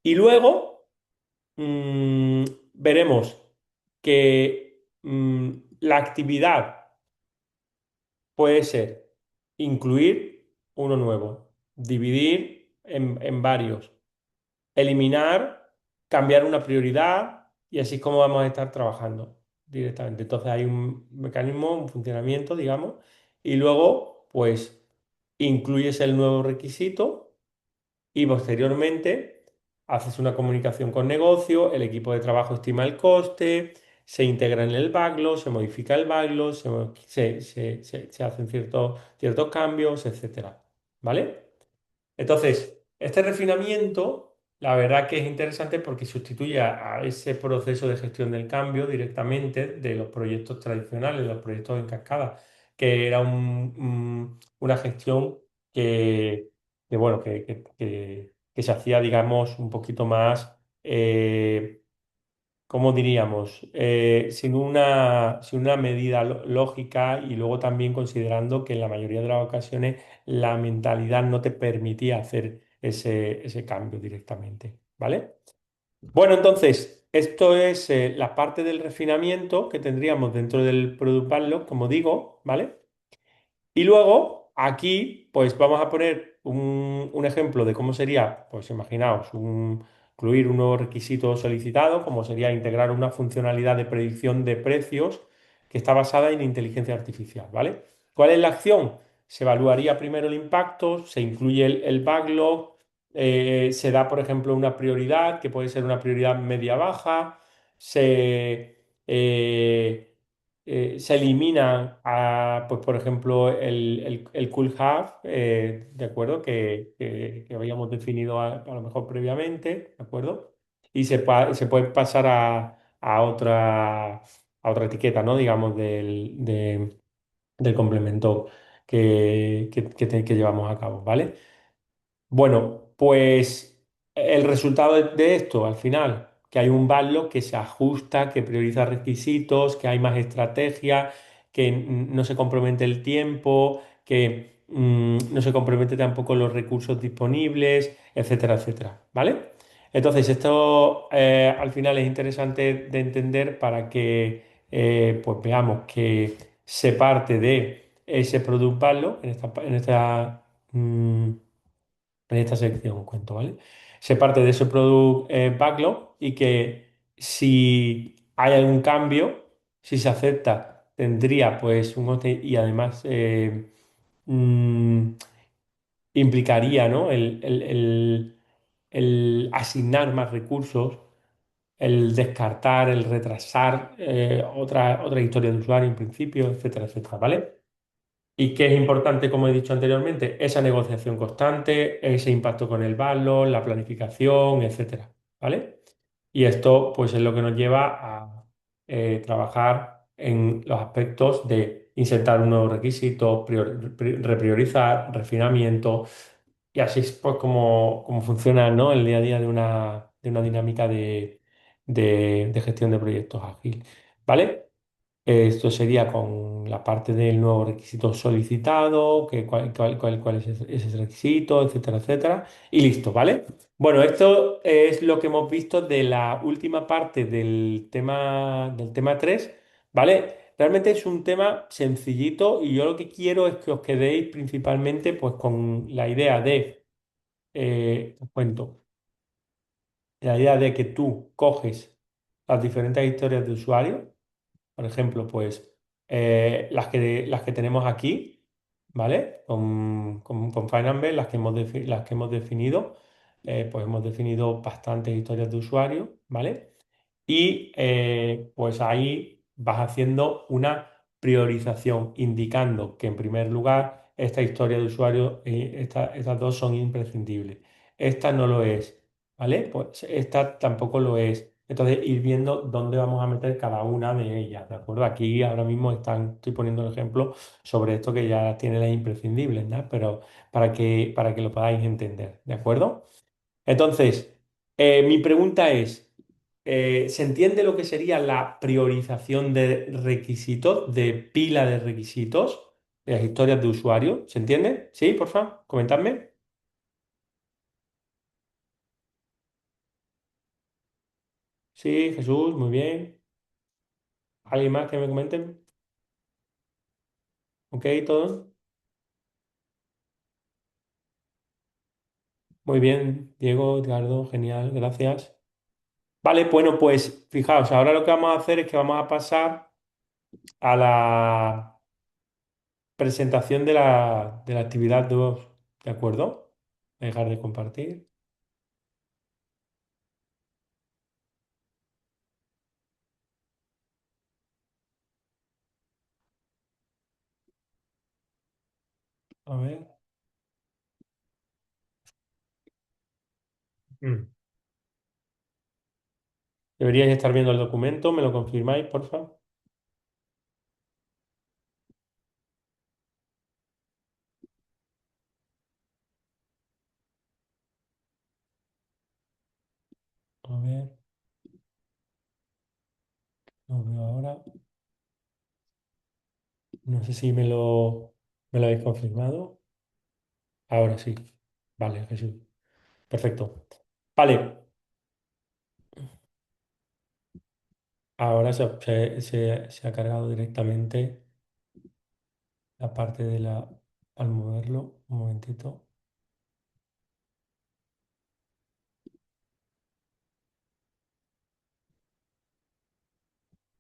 Speaker 1: Y luego mm, veremos que la actividad puede ser incluir uno nuevo, dividir en varios, eliminar, cambiar una prioridad y así es como vamos a estar trabajando directamente. Entonces hay un mecanismo, un funcionamiento, digamos, y luego pues incluyes el nuevo requisito y posteriormente haces una comunicación con negocio, el equipo de trabajo estima el coste, se integra en el backlog, se modifica el backlog, se hacen ciertos cambios, etcétera. ¿Vale? Entonces, este refinamiento, la verdad que es interesante porque sustituye a ese proceso de gestión del cambio directamente de los proyectos tradicionales, los proyectos en cascada, que era una gestión que, bueno, que se hacía, digamos, un poquito más, ¿cómo diríamos? Sin una medida lógica y luego también considerando que en la mayoría de las ocasiones la mentalidad no te permitía hacer ese cambio directamente, ¿vale? Bueno, entonces, esto es la parte del refinamiento que tendríamos dentro del Product Backlog, como digo, ¿vale? Y luego, aquí, pues vamos a poner un ejemplo de cómo sería, pues imaginaos, incluir un nuevo requisito solicitado, como sería integrar una funcionalidad de predicción de precios que está basada en inteligencia artificial, ¿vale? ¿Cuál es la acción? Se evaluaría primero el impacto, se incluye el backlog, se da, por ejemplo, una prioridad, que puede ser una prioridad media-baja, se elimina, pues, por ejemplo, el cool have, ¿de acuerdo? Que habíamos definido a lo mejor previamente, ¿de acuerdo? Y se puede pasar a otra etiqueta, ¿no? Digamos, del complemento que llevamos a cabo, ¿vale? Bueno, pues el resultado de esto, al final, que hay un backlog que se ajusta, que prioriza requisitos, que hay más estrategia, que no se compromete el tiempo, que no se compromete tampoco los recursos disponibles, etcétera, etcétera. ¿Vale? Entonces, esto al final es interesante de entender para que pues veamos que se parte de ese product backlog mm, en esta sección os cuento, ¿vale? Se parte de ese product backlog y que si hay algún cambio, si se acepta, tendría pues un y además mm, implicaría, ¿no? el asignar más recursos, el descartar, el retrasar otra historia de usuario en principio, etcétera, etcétera, ¿vale? Y que es importante, como he dicho anteriormente, esa negociación constante, ese impacto con el valor, la planificación, etcétera, ¿vale? Y esto, pues, es lo que nos lleva a trabajar en los aspectos de insertar un nuevo requisito, repriorizar, refinamiento, y así es, pues, como funciona, ¿no? El día a día de una dinámica de gestión de proyectos ágil, ¿vale? Esto sería con la parte del nuevo requisito solicitado, cuál es ese requisito, etcétera, etcétera. Y listo, ¿vale? Bueno, esto es lo que hemos visto de la última parte del tema 3, ¿vale? Realmente es un tema sencillito y yo lo que quiero es que os quedéis principalmente pues con la idea os cuento, la idea de que tú coges las diferentes historias de usuario, por ejemplo, pues las que tenemos aquí, ¿vale? Con Firebase, las que hemos definido, pues hemos definido bastantes historias de usuario, ¿vale? Y pues ahí vas haciendo una priorización, indicando que en primer lugar esta historia de usuario, estas dos son imprescindibles. Esta no lo es, ¿vale? Pues esta tampoco lo es. Entonces, ir viendo dónde vamos a meter cada una de ellas, ¿de acuerdo? Aquí ahora mismo estoy poniendo el ejemplo sobre esto que ya tiene las imprescindibles, ¿no? Pero para que lo podáis entender, ¿de acuerdo? Entonces, mi pregunta es, ¿se entiende lo que sería la priorización de requisitos, de pila de requisitos, de las historias de usuario? ¿Se entiende? ¿Sí, por favor? Comentadme. Sí, Jesús, muy bien. ¿Alguien más que me comenten? ¿Ok, todos? Muy bien, Diego, Edgardo, genial, gracias. Vale, bueno, pues fijaos, ahora lo que vamos a hacer es que vamos a pasar a la presentación de la actividad 2, ¿de acuerdo? Dejar de compartir. A ver. Mm. Deberíais estar viendo el documento, ¿me lo confirmáis, por favor? A ver, lo veo ahora. No sé si me lo habéis confirmado. Ahora sí. Vale, Jesús. Perfecto. Vale, ahora se ha cargado directamente la parte de la... Al moverlo, un momentito.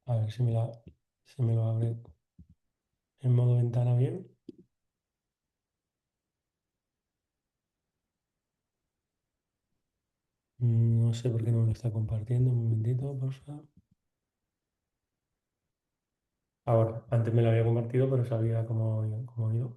Speaker 1: A ver si me lo abre en modo ventana bien. No sé por qué no me lo está compartiendo. Un momentito, por favor. Ahora, antes me lo había compartido, pero sabía cómo iba.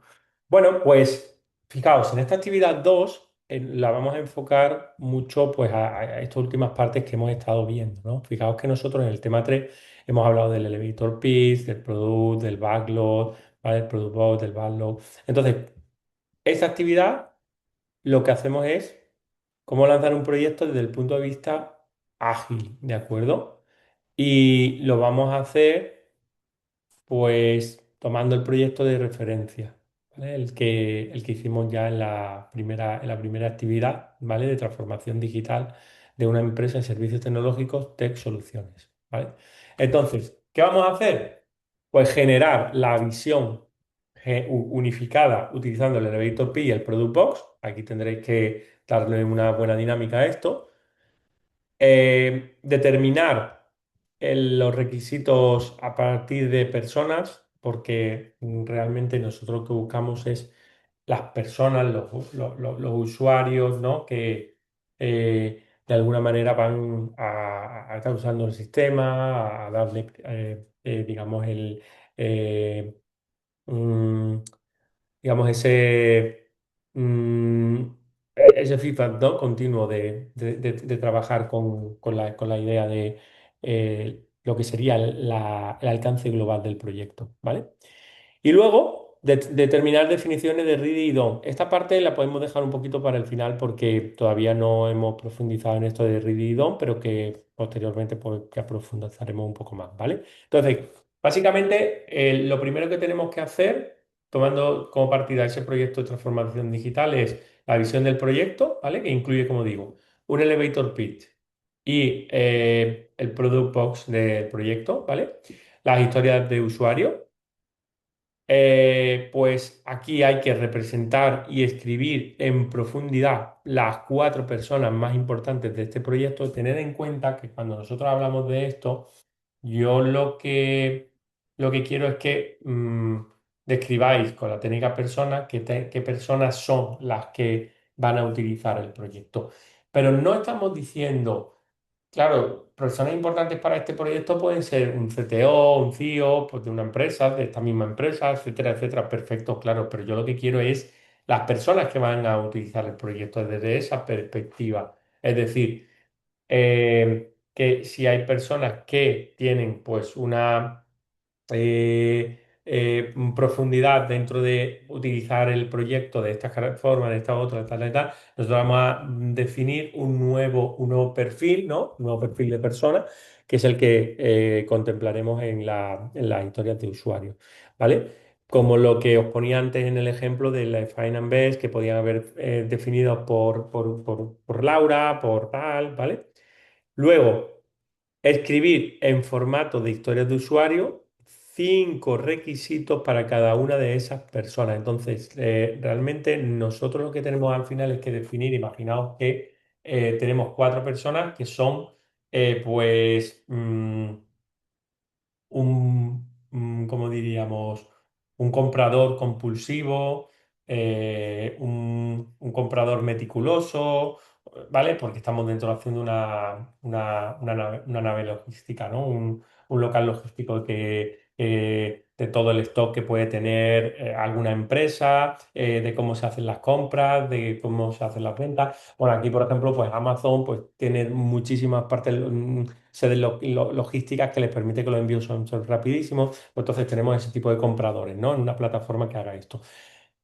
Speaker 1: Bueno, pues fijaos, en esta actividad 2 la vamos a enfocar mucho pues, a estas últimas partes que hemos estado viendo, ¿no? Fijaos que nosotros en el tema 3 hemos hablado del elevator pitch, del product, del backlog, ¿vale? Del product bot, del backlog. Entonces, esta actividad lo que hacemos es cómo lanzar un proyecto desde el punto de vista ágil, ¿de acuerdo? Y lo vamos a hacer pues tomando el proyecto de referencia, ¿vale? El que hicimos ya en la primera actividad, ¿vale? De transformación digital de una empresa de servicios tecnológicos, Tech Soluciones, ¿vale? Entonces, ¿qué vamos a hacer? Pues generar la visión unificada utilizando el Elevator P y el Product Box. Aquí tendréis que darle una buena dinámica a esto. Determinar los requisitos a partir de personas, porque realmente nosotros lo que buscamos es las personas, los usuarios, ¿no? Que de alguna manera van a estar usando el sistema, a darle, digamos, eh, mm, digamos, mm, ese feedback, ¿no? Continuo de trabajar con la idea de lo que sería el alcance global del proyecto, ¿vale? Y luego, determinar definiciones de ready y done. Esta parte la podemos dejar un poquito para el final porque todavía no hemos profundizado en esto de ready y done, pero que posteriormente pues, ya profundizaremos un poco más, ¿vale? Entonces, Básicamente, lo primero que tenemos que hacer, tomando como partida ese proyecto de transformación digital, es la visión del proyecto, ¿vale? Que incluye, como digo, un elevator pitch y el product box del proyecto, ¿vale? Las historias de usuario. Pues aquí hay que representar y escribir en profundidad las cuatro personas más importantes de este proyecto. Tener en cuenta que cuando nosotros hablamos de esto, yo lo que quiero es que describáis con la técnica persona qué personas son las que van a utilizar el proyecto. Pero no estamos diciendo. Claro, personas importantes para este proyecto pueden ser un CTO, un CEO, pues de una empresa, de esta misma empresa, etcétera, etcétera. Perfecto, claro, pero yo lo que quiero es las personas que van a utilizar el proyecto desde esa perspectiva. Es decir, que si hay personas que tienen pues una profundidad dentro de utilizar el proyecto de esta forma, de esta otra, de tal, de tal, nosotros vamos a definir un nuevo perfil, ¿no? Un nuevo perfil de persona, que es el que contemplaremos en las historias de usuario, ¿vale? Como lo que os ponía antes en el ejemplo de la Find and Best, que podían haber definido por Laura, por tal, ¿vale? Luego, escribir en formato de historias de usuario 5 requisitos para cada una de esas personas. Entonces, realmente nosotros lo que tenemos al final es que definir, imaginaos que tenemos 4 personas que son, pues, ¿cómo diríamos? Un comprador compulsivo, un comprador meticuloso, ¿vale? Porque estamos dentro haciendo una nave logística, ¿no? Un local logístico de todo el stock que puede tener alguna empresa, de cómo se hacen las compras, de cómo se hacen las ventas. Bueno, aquí, por ejemplo, pues Amazon pues, tiene muchísimas partes, sedes logísticas que les permite que los envíos son rapidísimos. Pues entonces tenemos ese tipo de compradores, ¿no? En una plataforma que haga esto.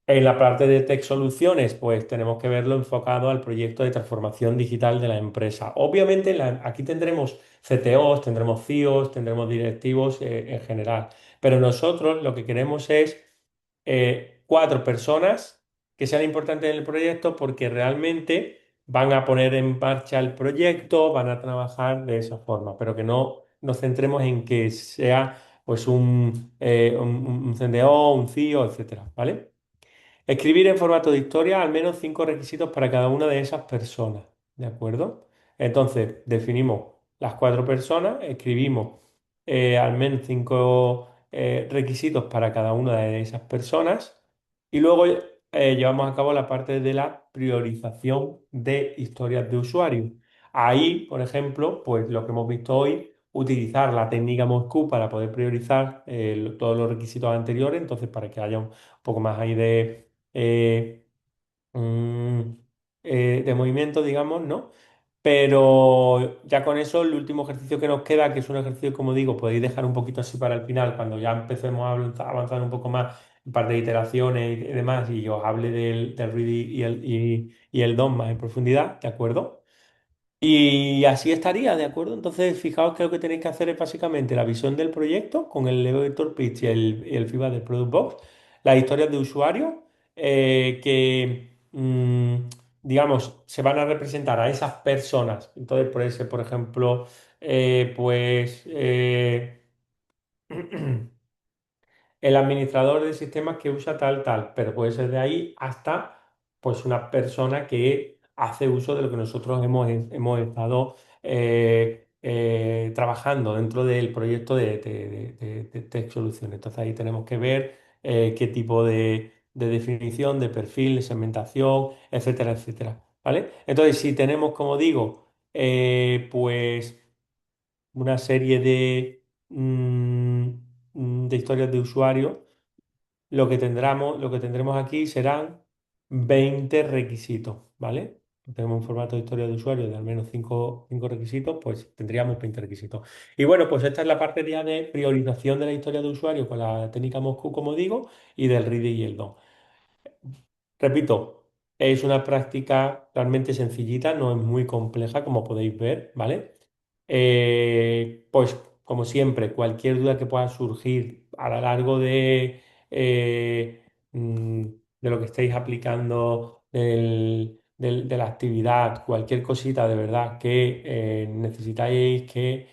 Speaker 1: En la parte de Tech Soluciones, pues tenemos que verlo enfocado al proyecto de transformación digital de la empresa. Obviamente, aquí tendremos CTOs, tendremos CIOs, tendremos directivos en general, pero nosotros lo que queremos es 4 personas que sean importantes en el proyecto porque realmente van a poner en marcha el proyecto, van a trabajar de esa forma, pero que no nos centremos en que sea pues un CDO, un CIO, etcétera, ¿vale? Escribir en formato de historia al menos 5 requisitos para cada una de esas personas, ¿de acuerdo? Entonces, definimos las 4 personas, escribimos al menos 5 requisitos para cada una de esas personas y luego llevamos a cabo la parte de la priorización de historias de usuario. Ahí, por ejemplo, pues lo que hemos visto hoy, utilizar la técnica Moscú para poder priorizar todos los requisitos anteriores, entonces para que haya un poco más ahí eh, mm, de movimiento, digamos, ¿no? Pero ya con eso, el último ejercicio que nos queda, que es un ejercicio, como digo, podéis dejar un poquito así para el final, cuando ya empecemos a avanzar un poco más en parte de iteraciones y demás, y os hable del ready y el DOM más en profundidad, ¿de acuerdo? Y así estaría, ¿de acuerdo? Entonces, fijaos que lo que tenéis que hacer es básicamente la visión del proyecto con el elevator pitch y el feedback del product box, las historias de usuario digamos, se van a representar a esas personas. Entonces, por ejemplo, pues el administrador de sistemas que usa tal, pero puede ser de ahí hasta pues una persona que hace uso de lo que nosotros hemos estado trabajando dentro del proyecto de Tech Solutions. Entonces ahí tenemos que ver qué tipo de definición, de perfil, de segmentación, etcétera, etcétera. ¿Vale? Entonces, si tenemos, como digo, pues una serie de historias de usuario, lo que tendremos aquí serán 20 requisitos, ¿vale? Tenemos un formato de historia de usuario de al menos 5 requisitos, pues tendríamos 20 requisitos. Y bueno, pues esta es la parte ya de priorización de la historia de usuario con la técnica Moscú, como digo, y del read y el DOM. Repito, es una práctica realmente sencillita, no es muy compleja, como podéis ver, ¿vale? Pues como siempre, cualquier duda que pueda surgir a lo largo eh, mm, de lo que estéis aplicando de la actividad, cualquier cosita de verdad que necesitáis que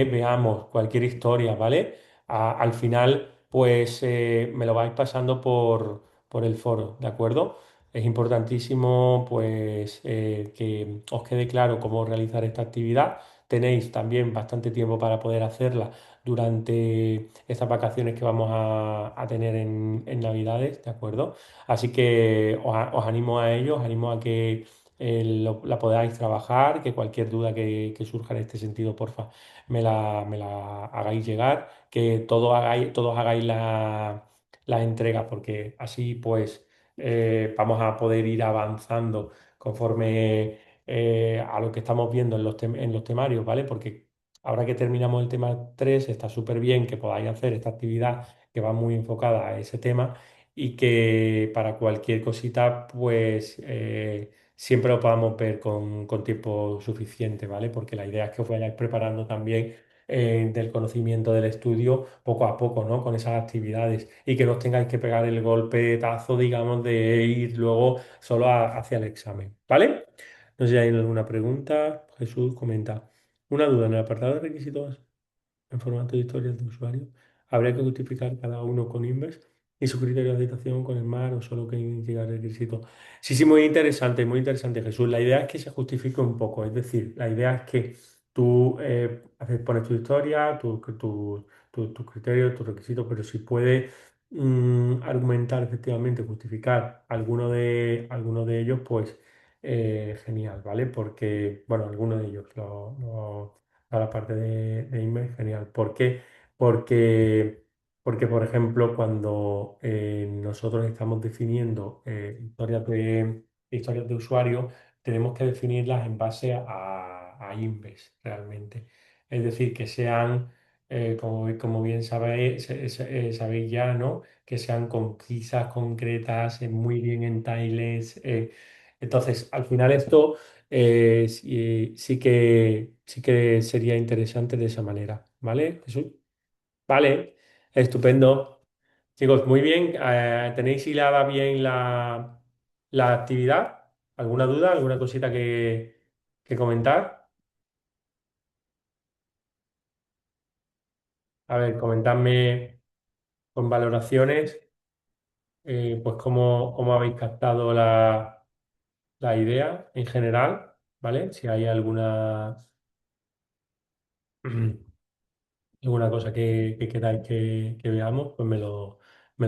Speaker 1: veamos, cualquier historia, ¿vale? Al final, pues me lo vais pasando por el foro, ¿de acuerdo? Es importantísimo, pues, que os quede claro cómo realizar esta actividad. Tenéis también bastante tiempo para poder hacerla durante estas vacaciones que vamos a tener en Navidades, ¿de acuerdo? Así que os animo a ello, os animo a que la podáis trabajar, que cualquier duda que surja en este sentido, porfa, me la hagáis llegar, que todos hagáis la entrega, porque así pues vamos a poder ir avanzando conforme a lo que estamos viendo en los temarios, ¿vale? Porque ahora que terminamos el tema 3 está súper bien que podáis hacer esta actividad que va muy enfocada a ese tema y que para cualquier cosita, pues siempre lo podamos ver con tiempo suficiente, ¿vale? Porque la idea es que os vayáis preparando también del conocimiento del estudio poco a poco, ¿no? Con esas actividades y que no os tengáis que pegar el golpetazo, digamos, de ir luego solo hacia el examen, ¿vale? No sé si hay alguna pregunta. Jesús comenta. Una duda en el apartado de requisitos en formato de historias de usuario. Habría que justificar cada uno con Inverse y su criterio de aceptación con el MAR o solo que indicar el requisito. Sí, sí, muy interesante, Jesús. La idea es que se justifique un poco, es decir, la idea es que tú pones tu historia, tus criterios, tus requisitos, pero si puedes argumentar efectivamente, justificar alguno de ellos, pues genial, ¿vale? Porque, bueno, alguno de ellos, a la parte de email, genial. ¿Por qué? Porque, porque por ejemplo, cuando nosotros estamos definiendo historias de usuario, tenemos que definirlas en base a Inves, realmente. Es decir, que sean, como bien sabéis, sabéis ya, ¿no? Que sean concisas, concretas, muy bien en tiles. Entonces, al final esto sí que sería interesante de esa manera, ¿vale, Jesús? Vale, estupendo. Chicos, muy bien. ¿Tenéis hilada bien la actividad? ¿Alguna duda, alguna cosita que comentar? A ver, comentadme con valoraciones, pues cómo habéis captado la idea en general, ¿vale? Si hay alguna cosa que queráis que veamos, pues me lo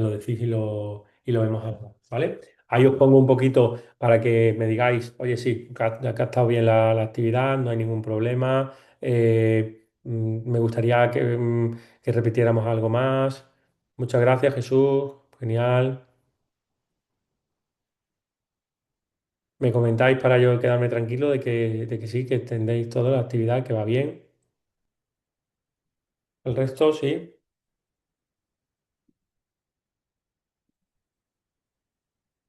Speaker 1: decís y lo vemos ahora, ¿vale? Ahí os pongo un poquito para que me digáis, oye, sí, que ha estado bien la actividad, no hay ningún problema, me gustaría que repitiéramos algo más. Muchas gracias, Jesús, genial. Me comentáis para yo quedarme tranquilo de que sí, que entendéis toda la actividad, que va bien. El resto, sí.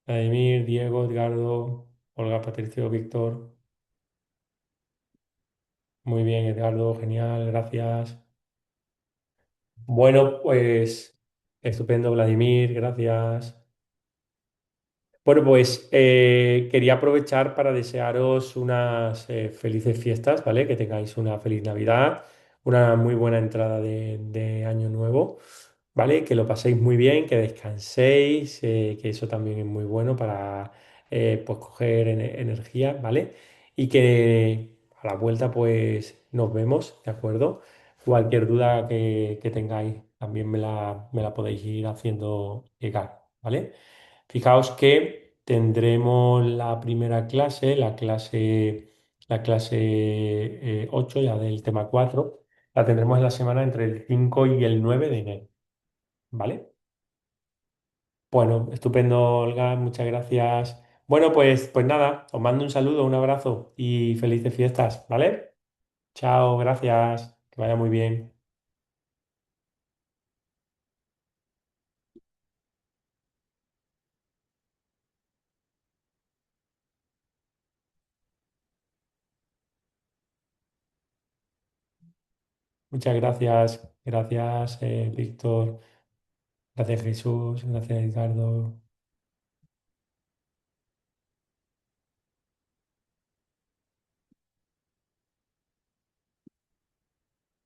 Speaker 1: Vladimir, Diego, Edgardo, Olga, Patricio, Víctor. Muy bien, Edgardo, genial, gracias. Bueno, pues estupendo, Vladimir, gracias. Bueno, pues quería aprovechar para desearos unas felices fiestas, ¿vale? Que tengáis una feliz Navidad, una muy buena entrada de Año Nuevo, ¿vale? Que lo paséis muy bien, que descanséis, que eso también es muy bueno para pues coger energía, ¿vale? Y que a la vuelta pues nos vemos, ¿de acuerdo? Cualquier duda que tengáis también me la podéis ir haciendo llegar, ¿vale? Fijaos que tendremos la primera clase, la clase 8, ya del tema 4, la tendremos en la semana entre el 5 y el 9 de enero, ¿vale? Bueno, estupendo, Olga, muchas gracias. Bueno, pues nada, os mando un saludo, un abrazo y felices fiestas, ¿vale? Chao, gracias, que vaya muy bien. Muchas gracias, gracias Víctor, gracias Jesús, gracias Edgardo.